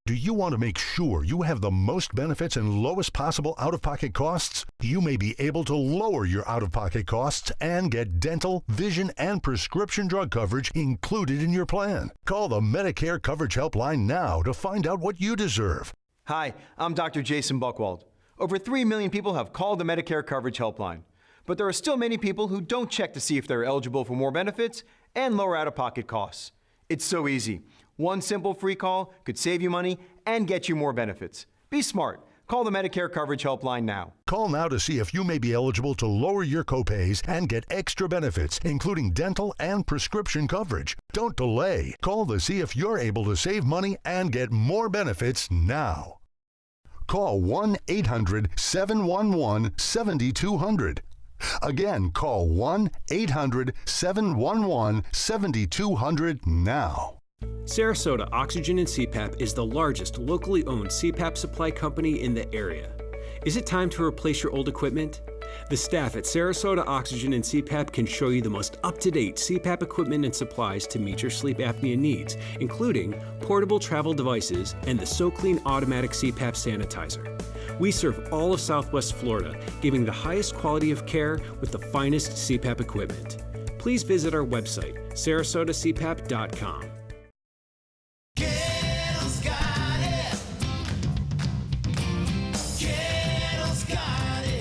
Do you want to make sure you have the most benefits and lowest possible out-of-pocket costs? You may be able to lower your out-of-pocket costs and get dental, vision, and prescription drug coverage included in your plan. Call the Medicare Coverage Helpline now to find out what you deserve. Hi, I'm Dr. Jason Buchwald. Over 3 million people have called the Medicare Coverage Helpline, but there are still many people who don't check to see if they're eligible for more benefits and lower out-of-pocket costs. It's so easy. One simple free call could save you money and get you more benefits. Be smart. Call the Medicare Coverage Helpline now. Call now to see if you may be eligible to lower your copays and get extra benefits, including dental and prescription coverage. Don't delay. Call to see if you're able to save money and get more benefits now. Call 1-800-711-7200. Again, call 1-800-711-7200 now. Sarasota Oxygen and CPAP is the largest locally owned CPAP supply company in the area. Is it time to replace your old equipment? The staff at Sarasota Oxygen and CPAP can show you the most up-to-date CPAP equipment and supplies to meet your sleep apnea needs, including portable travel devices and the SoClean automatic CPAP sanitizer. We serve all of Southwest Florida, giving the highest quality of care with the finest CPAP equipment. Please visit our website, sarasotacpap.com.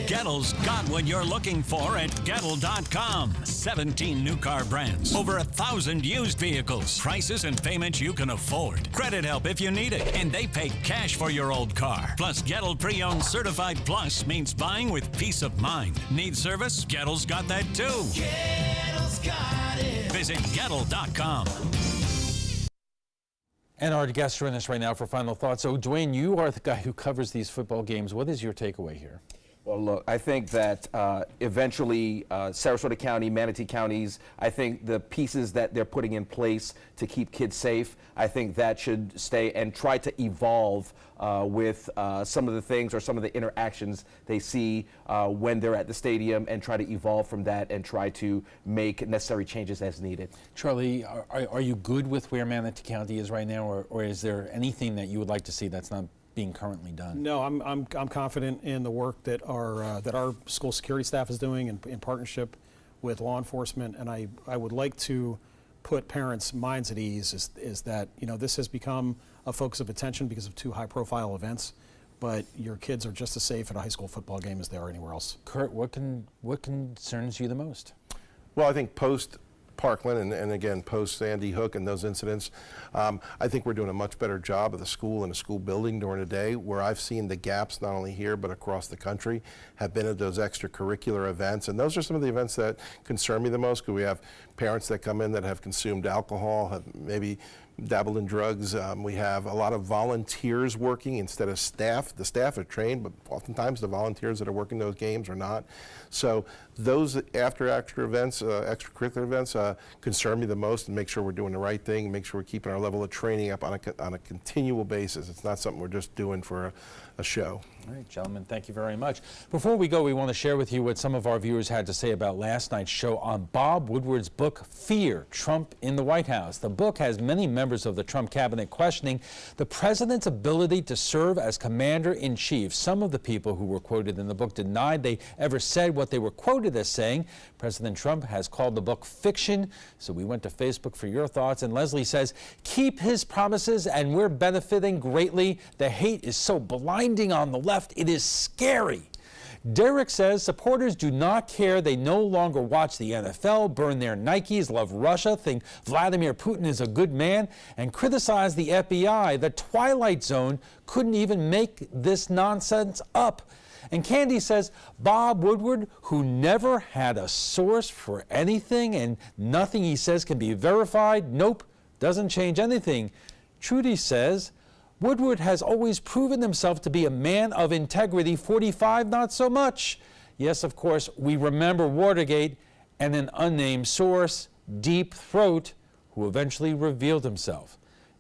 Gettle's got what you're looking for at Gettle.com. 17 new car brands, over 1,000 used vehicles, prices and payments you can afford. Credit help if you need it, and they pay cash for your old car. Plus, Gettle Pre-Owned Certified Plus means buying with peace of mind. Need service? Gettle's got that too. Gettle's got it. Visit Gettle.com. And our guests are in us right now for final thoughts. So, Dwayne, you are the guy who covers these football games. What is your takeaway here? Well, look, I think that eventually Sarasota County, Manatee counties, I think the pieces that they're putting in place to keep kids safe, I think that should stay and try to evolve with some of the things or some of the interactions they see when they're at the stadium, and try to evolve from that and try to make necessary changes as needed. Charlie, are you good with where Manatee County is right now, or is there anything that you would like to see that's not being currently done? No, I'm confident in the work that our school security staff is doing in partnership with law enforcement, and I would like to put parents' minds at ease is that, you know, this has become a focus of attention because of 2 high-profile events, but your kids are just as safe at a high school football game as they are anywhere else. Kurt, what concerns you the most? Well, I think post Parkland and again post Sandy Hook and those incidents, I think we're doing a much better job of the school and the school building during the day. Where I've seen the gaps, not only here but across the country, have been at those extracurricular events, and those are some of the events that concern me the most, because we have parents that come in that have consumed alcohol, have maybe dabbled in drugs. We have a lot of volunteers working instead of staff. The staff are trained, but oftentimes the volunteers that are working those games are not. So those after events, extracurricular events, concern me the most, and make sure we're doing the right thing, make sure we're keeping our level of training up on a continual basis. It's not something we're just doing for a show. All right, gentlemen, thank you very much. Before we go, we want to share with you what some of our viewers had to say about last night's show on Bob Woodward's book, Fear, Trump in the White House. The book has many members of the Trump cabinet questioning the president's ability to serve as commander-in-chief. Some of the people who were quoted in the book denied they ever said what they were quoted as saying. President Trump has called the book fiction, so we went to Facebook for your thoughts. And Leslie says, keep his promises and we're benefiting greatly. The hate is so blinding on the left, it is scary. Derek says supporters do not care. They no longer watch the NFL, burn their Nikes, love Russia, think Vladimir Putin is a good man, and criticize the FBI. The Twilight Zone couldn't even make this nonsense up. And Candy says, Bob Woodward, who never had a source for anything and nothing he says can be verified, nope, doesn't change anything. Trudy says, Woodward has always proven himself to be a man of integrity. 45, not so much. Yes, of course, we remember Watergate and an unnamed source, Deep Throat, who eventually revealed himself.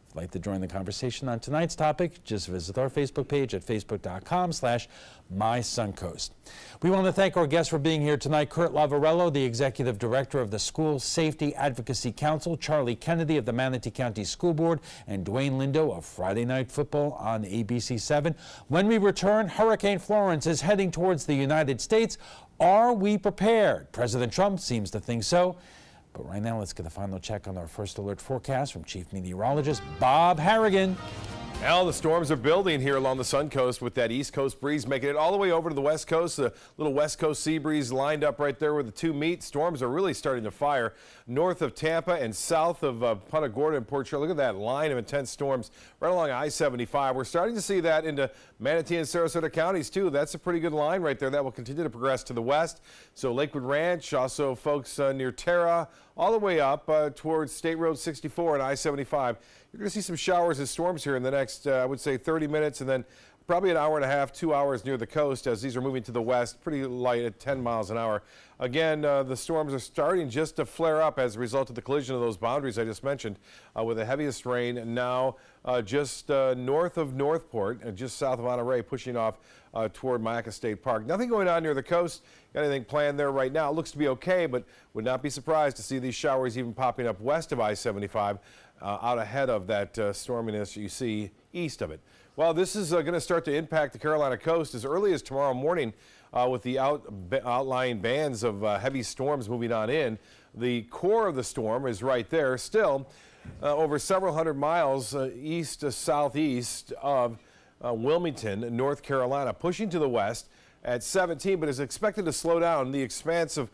If you'd like to join the conversation on tonight's topic, just visit our Facebook page at facebook.com/mysuncoast. We want to thank our guests for being here tonight. Kurt Lavarello, the Executive Director of the School Safety Advocacy Council, Charlie Kennedy of the Manatee County School Board, and Dwayne Lindo of Friday Night Football on ABC7. When we return, Hurricane Florence is heading towards the United States. Are we prepared? President Trump seems to think so. But right now, let's get a final check on our first alert forecast from Chief Meteorologist Bob Harrigan. Well, the storms are building here along the Sun Coast with that East Coast breeze making it all the way over to the West Coast. The little West Coast sea breeze lined up right there where the two meet. Storms are really starting to fire north of Tampa and south of Punta Gorda and Port Charlotte. Look at that line of intense storms right along I-75. We're starting to see that into Manatee and Sarasota counties, too. That's a pretty good line right there. That will continue to progress to the west. So Lakewood Ranch, also folks near Terra, all the way up towards State Road 64 and I-75. You're going to see some showers and storms here in the next, I would say, 30 minutes, and then probably an hour and a half, 2 hours near the coast as these are moving to the west, pretty light at 10 miles an hour. Again, the storms are starting just to flare up as a result of the collision of those boundaries I just mentioned, with the heaviest rain now just north of Northport and just south of Monterey, pushing off toward Mayaca State Park. Nothing going on near the coast. Got anything planned there right now? It looks to be okay, but would not be surprised to see these showers even popping up west of I-75, out ahead of that storminess you see east of it. Well, this is going to start to impact the Carolina coast as early as tomorrow morning with the outlying bands of heavy storms moving on in. The core of the storm is right there, still over several hundred miles east to southeast of Wilmington, North Carolina, pushing to the west at 17, but is expected to slow down. The expanse of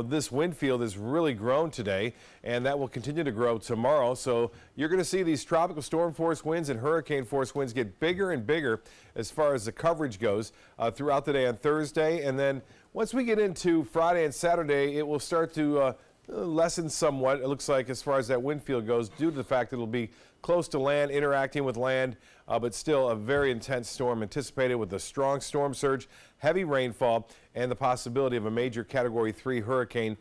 this wind field has really grown today, and that will continue to grow tomorrow. So you're going to see these tropical storm force winds and hurricane force winds get bigger and bigger as far as the coverage goes throughout the day on Thursday. And then once we get into Friday and Saturday, it will start to lessen somewhat, it looks like, as far as that wind field goes, due to the fact that it'll be close to land, interacting with land, but still a very intense storm anticipated with a strong storm surge, heavy rainfall, and the possibility of a major Category 3 hurricane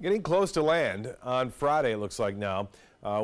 getting close to land on Friday, it looks like now,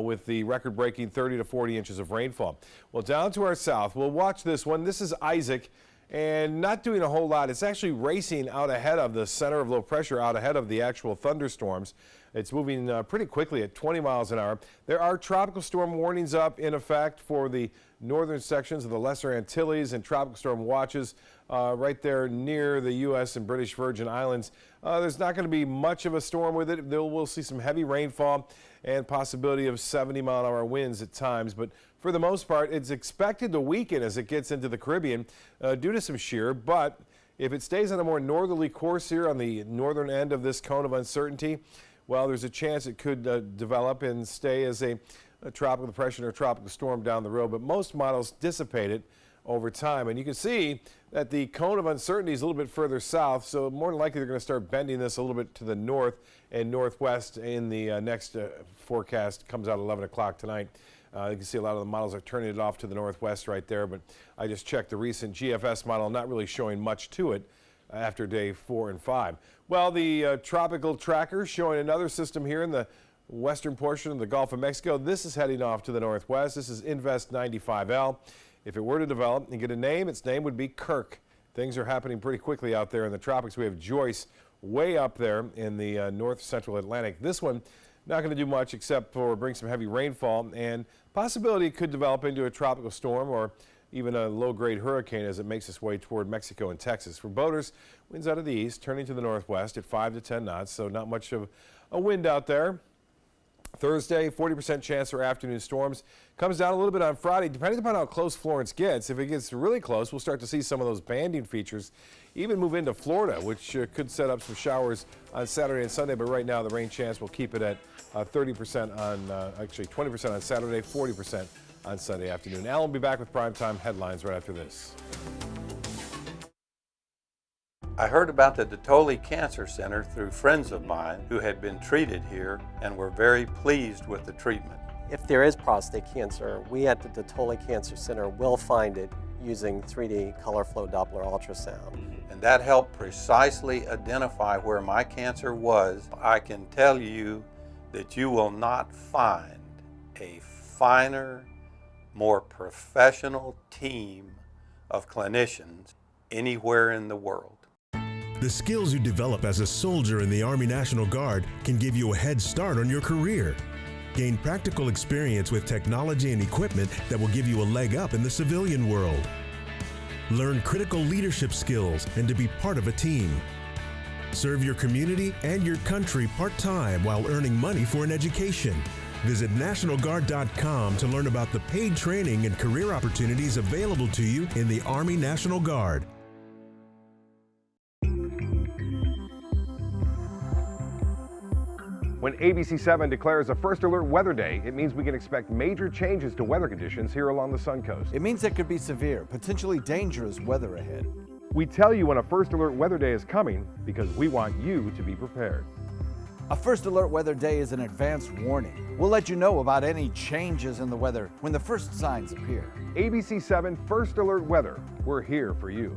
with the record-breaking 30 to 40 inches of rainfall. Well, down to our south, we'll watch this one. This is Isaac, and not doing a whole lot. It's actually racing out ahead of the center of low pressure, out ahead of the actual thunderstorms. It's moving pretty quickly at 20 miles an hour. There are tropical storm warnings up in effect for the northern sections of the Lesser Antilles and tropical storm watches right there near the U.S. and British Virgin Islands. There's not going to be much of a storm with it. We'll see some heavy rainfall and possibility of 70-mile-an-hour winds at times. But for the most part, it's expected to weaken as it gets into the Caribbean due to some shear. But if it stays on a more northerly course here on the northern end of this cone of uncertainty, well, there's a chance it could develop and stay as a tropical depression or tropical storm down the road. But most models dissipate it over time. And you can see that the cone of uncertainty is a little bit further south, so more than likely they're going to start bending this a little bit to the north and northwest in the next forecast. Comes out at 11 o'clock tonight. You can see a lot of the models are turning it off to the northwest right there, but I just checked the recent GFS model, not really showing much to it after day 4 and 5. Well, the tropical tracker showing another system here in the western portion of the Gulf of Mexico. This is heading off to the northwest. This is Invest 95L. If it were to develop and get a name, its name would be Kirk. Things are happening pretty quickly out there in the tropics. We have Joyce way up there in the north central Atlantic. This one not going to do much except for bring some heavy rainfall, and possibility it could develop into a tropical storm or even a low-grade hurricane as it makes its way toward Mexico and Texas. For boaters, winds out of the east, turning to the northwest at 5 to 10 knots, so not much of a wind out there. Thursday, 40% chance for afternoon storms. Comes down a little bit on Friday, depending upon how close Florence gets. If it gets really close, we'll start to see some of those banding features even move into Florida, which could set up some showers on Saturday and Sunday. But right now, the rain chance will keep it at 30% on, actually 20% on Saturday, 40% on Sunday afternoon. Alan will be back with primetime headlines right after this. I heard about the Dotoli Cancer Center through friends of mine who had been treated here and were very pleased with the treatment. If there is prostate cancer, we at the Dotoli Cancer Center will find it using 3D color flow Doppler ultrasound. And that helped precisely identify where my cancer was. I can tell you that you will not find a finer, more professional team of clinicians anywhere in the world. The skills you develop as a soldier in the Army National Guard can give you a head start on your career. Gain practical experience with technology and equipment that will give you a leg up in the civilian world. Learn critical leadership skills and to be part of a team. Serve your community and your country part-time while earning money for an education. Visit NationalGuard.com to learn about the paid training and career opportunities available to you in the Army National Guard. When ABC7 declares a first alert weather day, it means we can expect major changes to weather conditions here along the Sun Coast. It means there could be severe, potentially dangerous weather ahead. We tell you when a first alert weather day is coming because we want you to be prepared. A first alert weather day is an advance warning. We'll let you know about any changes in the weather when the first signs appear. ABC7 First Alert Weather. We're here for you.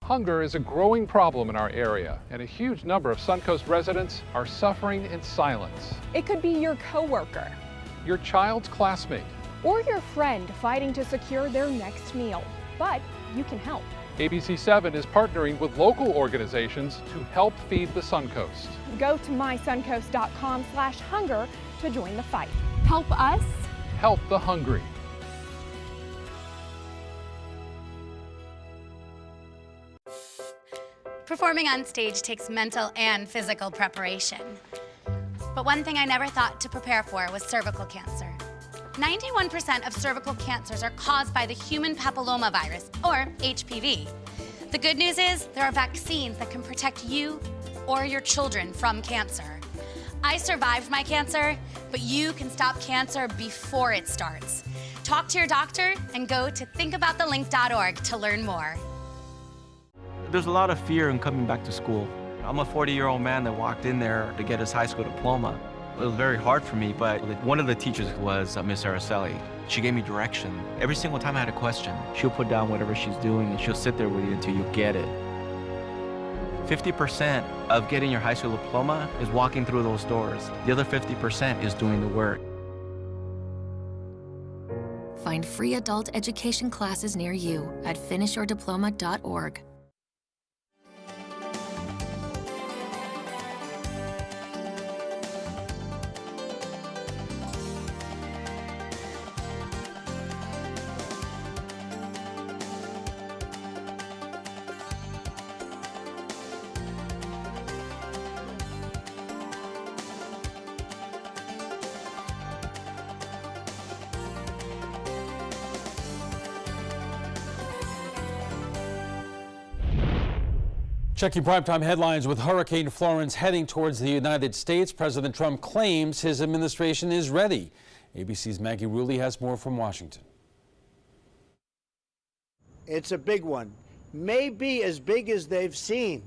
Hunger is a growing problem in our area, and a huge number of Suncoast residents are suffering in silence. It could be your coworker, your child's classmate, or your friend fighting to secure their next meal. But you can help. ABC7 is partnering with local organizations to help feed the Suncoast. Go to mysuncoast.com/hunger to join the fight. Help us. Help the hungry. Performing on stage takes mental and physical preparation. But one thing I never thought to prepare for was cervical cancer. 91% of cervical cancers are caused by the human papillomavirus, or HPV. The good news is there are vaccines that can protect you or your children from cancer. I survived my cancer, but you can stop cancer before it starts. Talk to your doctor and go to thinkaboutthelink.org to learn more. There's a lot of fear in coming back to school. I'm a 40-year-old man that walked in there to get his high school diploma. It was very hard for me, but one of the teachers was Miss Araceli. She gave me direction. Every single time I had a question, she'll put down whatever she's doing and she'll sit there with you until you get it. 50% of getting your high school diploma is walking through those doors. The other 50% is doing the work. Find free adult education classes near you at finishyourdiploma.org. Checking primetime headlines with Hurricane Florence heading towards the United States. President Trump claims his administration is ready. ABC's Maggie Rulli has more from Washington. It's a big one, maybe as big as they've seen,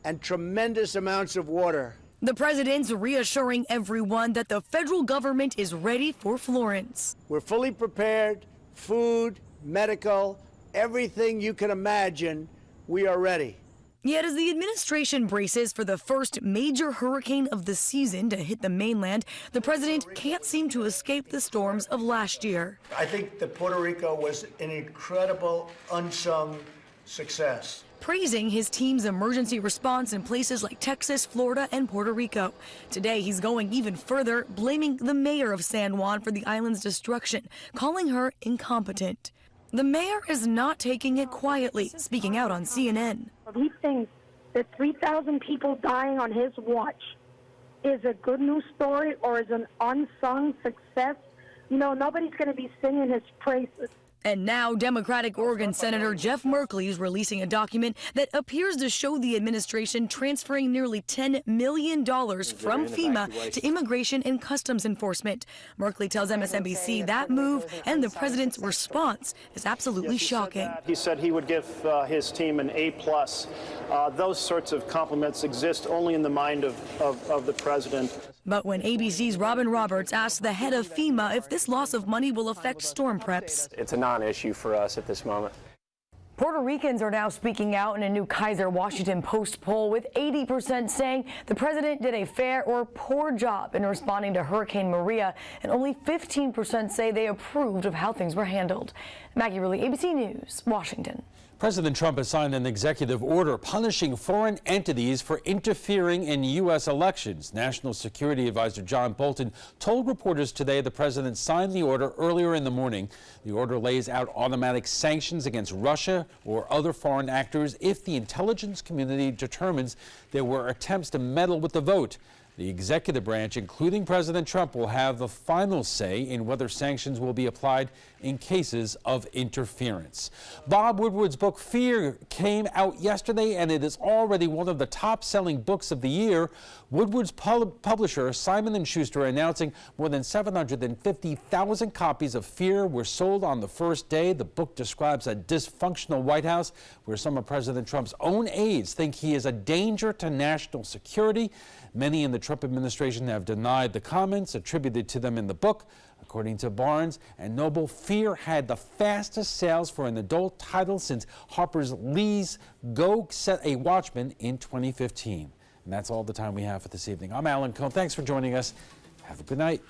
and tremendous amounts of water. The president's reassuring everyone that the federal government is ready for Florence. We're fully prepared, food, medical, everything you can imagine, we are ready. Yet as the administration braces for the first major hurricane of the season to hit the mainland, the president can't seem to escape the storms of last year. I think that Puerto Rico was an incredible, unsung success. Praising his team's emergency response in places like Texas, Florida, and Puerto Rico. Today, he's going even further, blaming the mayor of San Juan for the island's destruction, calling her incompetent. The mayor is not taking it quietly, speaking out on CNN. He thinks that 3,000 people dying on his watch is a good news story or is an unsung success. You know, nobody's going to be singing his praises. And now Democratic Oregon Senator Jeff Merkley is releasing a document that appears to show the administration transferring nearly $10 million from FEMA to Immigration and Customs Enforcement. Merkley tells MSNBC that move and the president's response is absolutely shocking. He said he would give his team an A+. Those sorts of compliments exist only in the mind of the president. But when ABC's Robin Roberts asked the head of FEMA if this loss of money will affect storm preps, it's a non-issue for us at this moment. Puerto Ricans are now speaking out in a new Kaiser Washington Post poll, with 80% saying the president did a fair or poor job in responding to Hurricane Maria, and only 15% say they approved of how things were handled. Maggie Rulli, ABC News, Washington. President Trump has signed an executive order punishing foreign entities for interfering in U.S. elections. National Security Advisor John Bolton told reporters today the president signed the order earlier in the morning. The order lays out automatic sanctions against Russia or other foreign actors if the intelligence community determines there were attempts to meddle with the vote. The executive branch, including President Trump, will have the final say in whether sanctions will be applied in cases of interference. Bob Woodward's book Fear came out yesterday, and it is already one of the top-selling books of the year. Woodward's publisher, Simon & Schuster, announcing more than 750,000 copies of Fear were sold on the first day. The book describes a dysfunctional White House where some of President Trump's own aides think he is a danger to national security. Many in the Trump administration have denied the comments attributed to them in the book. According to Barnes and Noble, Fear had the fastest sales for an adult title since Harper Lee's Go Set a Watchman in 2015. And that's all the time we have for this evening. I'm Alan Cohn. Thanks for joining us. Have a good night.